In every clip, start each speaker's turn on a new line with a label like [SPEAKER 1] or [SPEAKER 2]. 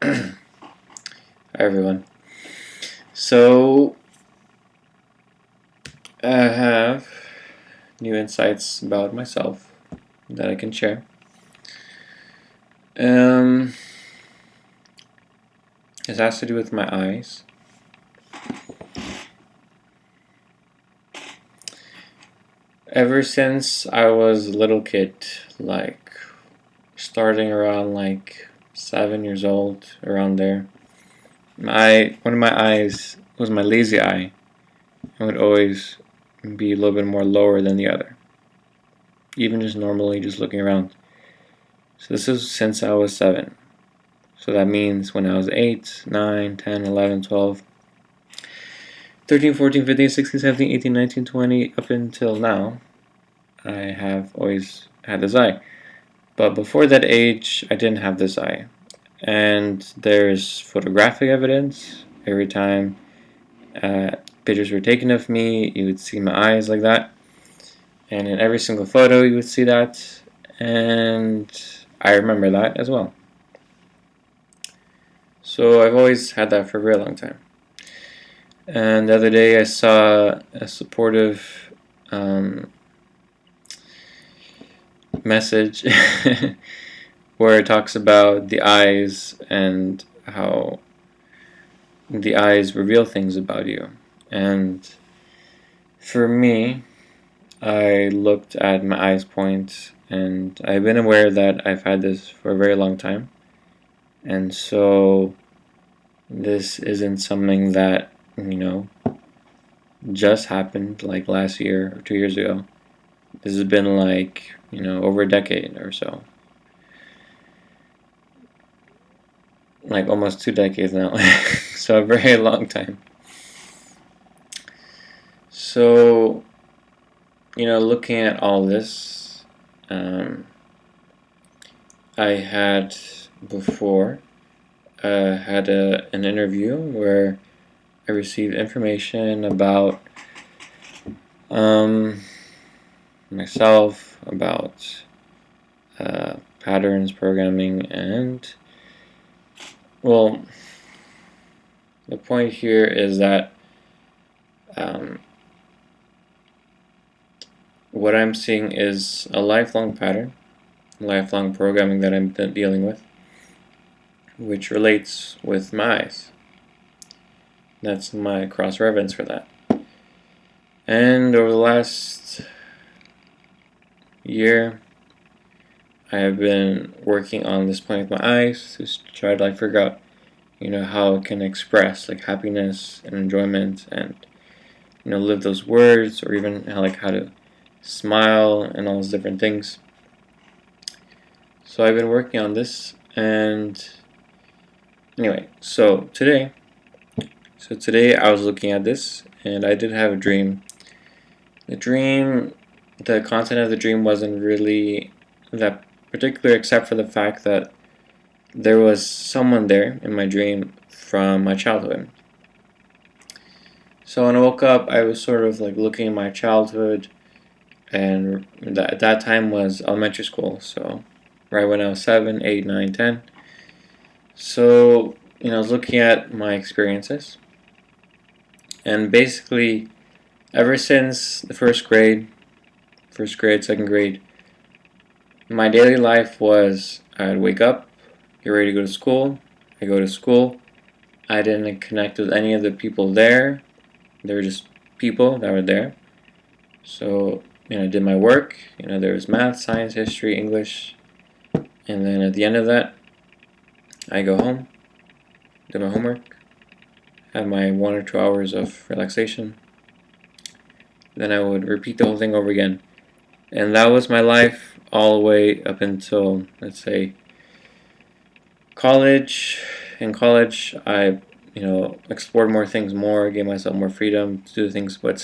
[SPEAKER 1] Hi everyone. So I have new insights about myself that I can share. This has to do with my eyes. Ever since I was a little kid, like starting around like 7 years old, around there, one of my eyes was my lazy eye. It would always be a little bit more lower than the other, even just normally just looking around. So this is since I was 7. So that means when I was 8, 9, 10, 11, 12, 13, 14, 15, 16, 17, 18, 19, 20, up until now, I have always had this eye. But before that age, I didn't have this eye. And there's photographic evidence. Every time pictures were taken of me, you would see my eyes like that. And in every single photo, you would see that. And I remember that as well. So I've always had that for a very long time. And the other day I saw a supportive message where it talks about the eyes and how the eyes reveal things about you. And for me, I looked at my eyes point, and I've been aware that I've had this for a very long time. And so this isn't something that, just happened like last year or 2 years ago. This has been like, over a decade or so. Like almost 2 decades now. So a very long time. So, looking at all this, I had before had an interview where I received information about myself, about patterns, programming, and well, the point here is that what I'm seeing is a lifelong pattern, lifelong programming that I'm dealing with, which relates with my eyes. That's my cross-reference for that. And over the last year, I have been working on this point with my eyes to try to figure out, how it can express happiness and enjoyment, and live those words, or even how to smile and all those different things. So I've been working on this, and anyway, so today I was looking at this, and I did have a dream. The content of the dream wasn't really that particular, except for the fact that there was someone there in my dream from my childhood. So when I woke up, I was sort of looking at my childhood, and at that time was elementary school, so right when I was 7, 8, 9, 10. So, I was looking at my experiences, and basically ever since the first grade, second grade, my daily life was I'd wake up, get ready to go to school, I go to school, I didn't connect with any of the people there, they were just people that were there. So, I did my work, there was math, science, history, English, and then at the end of that, I go home, do my homework, have my 1 or 2 hours of relaxation, then I would repeat the whole thing over again. And that was my life all the way up until, let's say, college. In college, I, explored more things more, gave myself more freedom to do things, but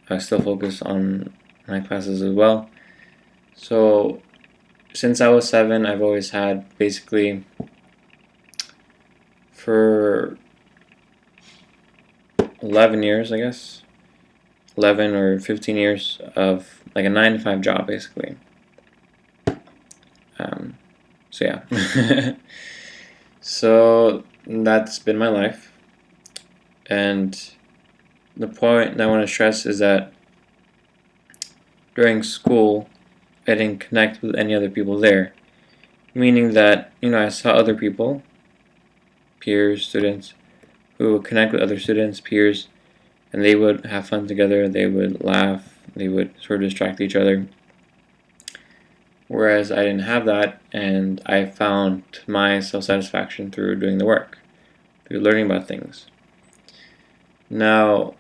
[SPEAKER 1] I still focus on my classes as well. So since I was 7, I've always had basically for 11 years, I guess, 11 or 15 years of a 9-to-5 job, basically. So yeah. So that's been my life, and the point that I want to stress is that during school I didn't connect with any other people there, meaning that I saw other people, peers, students, who would connect with other students, peers, and they would have fun together, they would laugh, they would sort of distract each other. Whereas I didn't have that, and I found my self-satisfaction through doing the work, through learning about things. Now,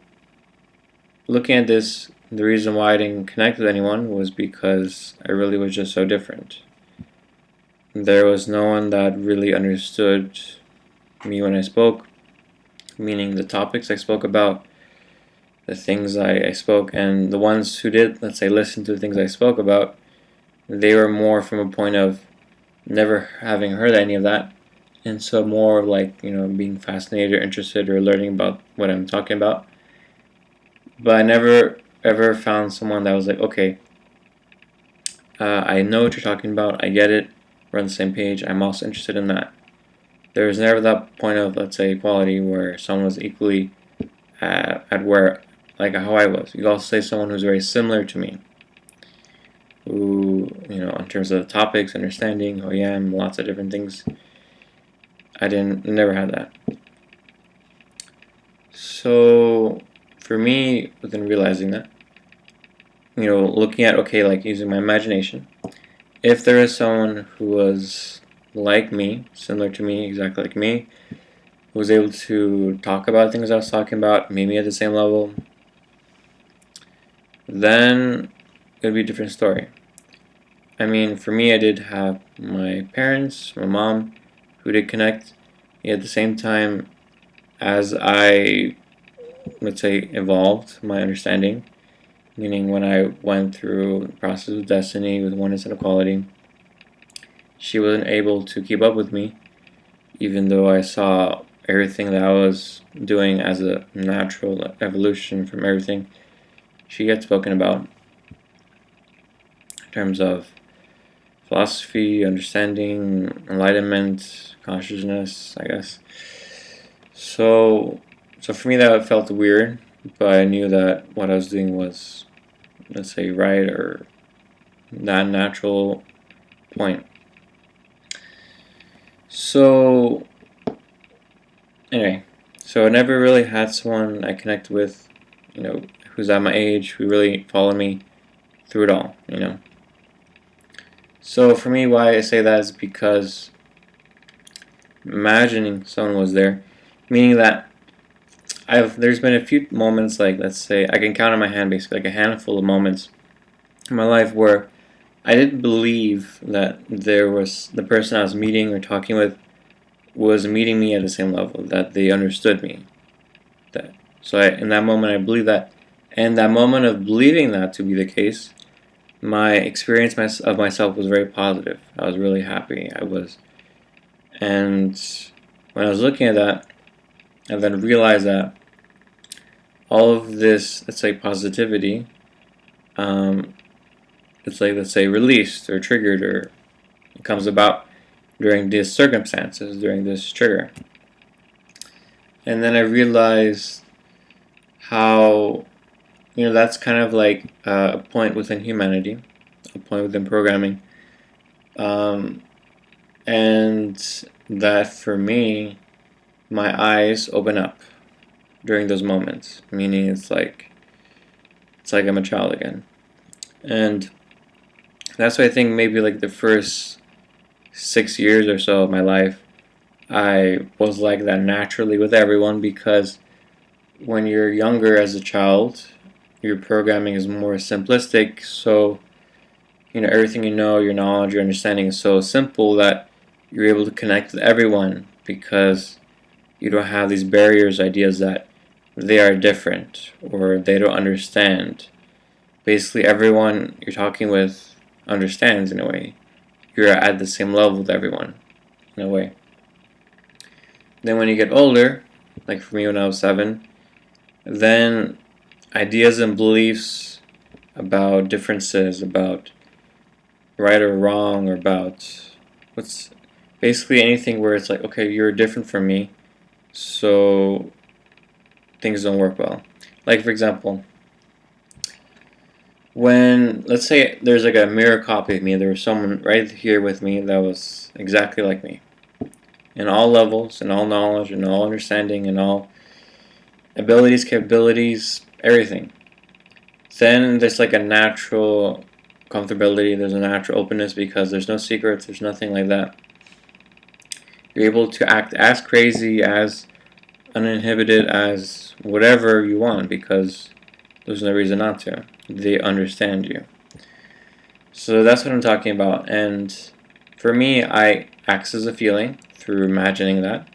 [SPEAKER 1] looking at this, the reason why I didn't connect with anyone was because I really was just so different. There was no one that really understood me when I spoke, meaning the topics I spoke about, the things I spoke, and the ones who did, let's say, listen to the things I spoke about, they were more from a point of never having heard any of that, and so more like, being fascinated or interested or learning about what I'm talking about. But I never ever found someone that was like, okay, I know what you're talking about, I get it, we're on the same page, I'm also interested in that. There was never that point of, let's say, equality where someone was equally at where, like how I was. You could also say someone who's very similar to me, who, in terms of the topics, understanding who I am, lots of different things. I never had that. So for me, within realizing that, looking at, okay, like using my imagination, if there is someone who was like me, similar to me, exactly like me, who was able to talk about things I was talking about, maybe at the same level, then it would be a different story. I mean, for me, I did have my parents, my mom, who did connect. Yet at the same time, as I, let's say, evolved my understanding, meaning when I went through the process of destiny with oneness and equality, she wasn't able to keep up with me, even though I saw everything that I was doing as a natural evolution from everything she had spoken about in terms of philosophy, understanding, enlightenment, consciousness, I guess. So for me that felt weird, but I knew that what I was doing was, let's say, right or that natural point. So anyway, so I never really had someone I connect with, who's at my age, who really followed me through it all. So for me, why I say that is because imagining someone was there, meaning that there's been a few moments, like, let's say, I can count on my hand, basically, like a handful of moments in my life where I didn't believe that there was the person I was meeting or talking with was meeting me at the same level, that they understood me. So in that moment, I believed that, and that moment of believing that to be the case, my experience of myself was very positive. I was really happy. And when I was looking at that, I then realized that all of this, let's say, positivity, it's like, let's say, released or triggered, or it comes about during these circumstances, during this trigger. And then I realized how, that's kind of like a point within humanity, a point within programming, and that for me, my eyes open up during those moments, meaning it's like I'm a child again. And that's why I think maybe like the first 6 years or so of my life, I was like that naturally with everyone, because when you're younger as a child, your programming is more simplistic, so everything your knowledge, your understanding is so simple that you're able to connect with everyone, because you don't have these barriers, ideas that they are different or they don't understand. Basically, everyone you're talking with understands in a way. You're at the same level with everyone in a way. Then when you get older, like for me when I was 7, then ideas and beliefs about differences, about right or wrong, or about basically anything where it's like, okay, you're different from me, so things don't work well. Like, for example, when, let's say there's like a mirror copy of me, there was someone right here with me that was exactly like me, in all levels, in all knowledge, in all understanding, in all abilities, capabilities, everything. Then there's like a natural comfortability, there's a natural openness because there's no secrets, there's nothing like that. You're able to act as crazy, as uninhibited, as whatever you want because there's no reason not to. They understand you. So that's what I'm talking about. And for me, I access a feeling through imagining that.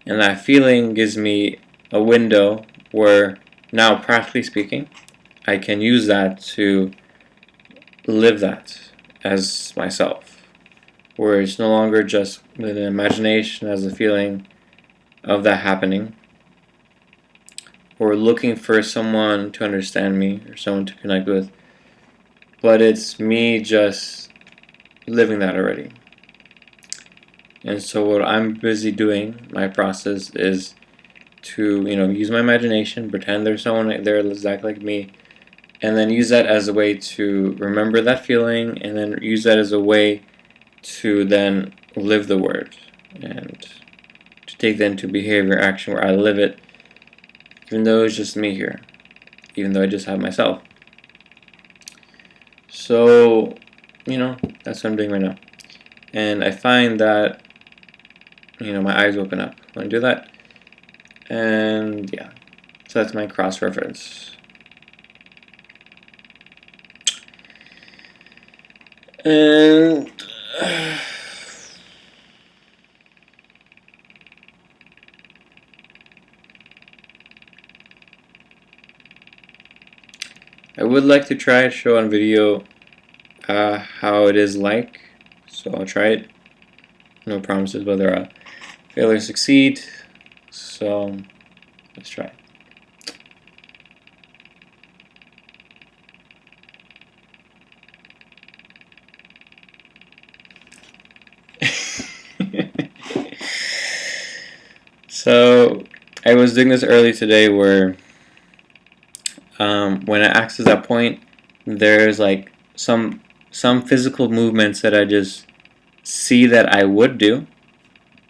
[SPEAKER 1] And that feeling gives me a window where now, practically speaking, I can use that to live that as myself. Where it's no longer just an imagination as a feeling of that happening, or looking for someone to understand me or someone to connect with, but it's me just living that already. And so what I'm busy doing, my process is to, use my imagination, pretend there's someone there exactly like me, and then use that as a way to remember that feeling, and then use that as a way to then live the word, and to take that into behavior, action, where I live it, even though it's just me here, even though I just have myself. So, that's what I'm doing right now. And I find that, my eyes open up when I do that. And yeah, so that's my cross-reference. And I would like to try to show on video how it is like, so I'll try it. No promises whether I'll fail or succeed, so let's try. So I was doing this early today where when I access that point, there's like some physical movements that I just see that I would do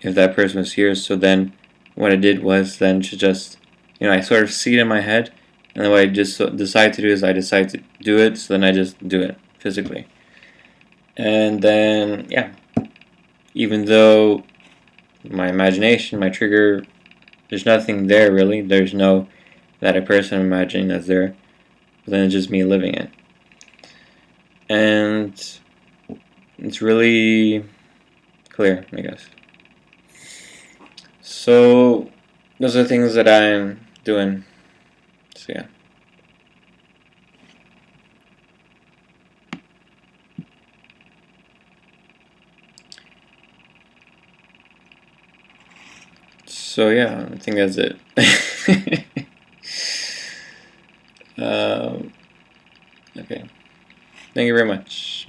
[SPEAKER 1] if that person was here. So then what I did was then to just, I sort of see it in my head, and then what I just decide to do is I decide to do it, so then I just do it physically. And then, yeah, even though my imagination, my trigger, there's nothing there really, there's no that a person I'm imagining that's there, but then it's just me living it. And it's really clear, I guess. So those are things that I'm doing. So yeah. So yeah, I think that's it. Okay. Thank you very much.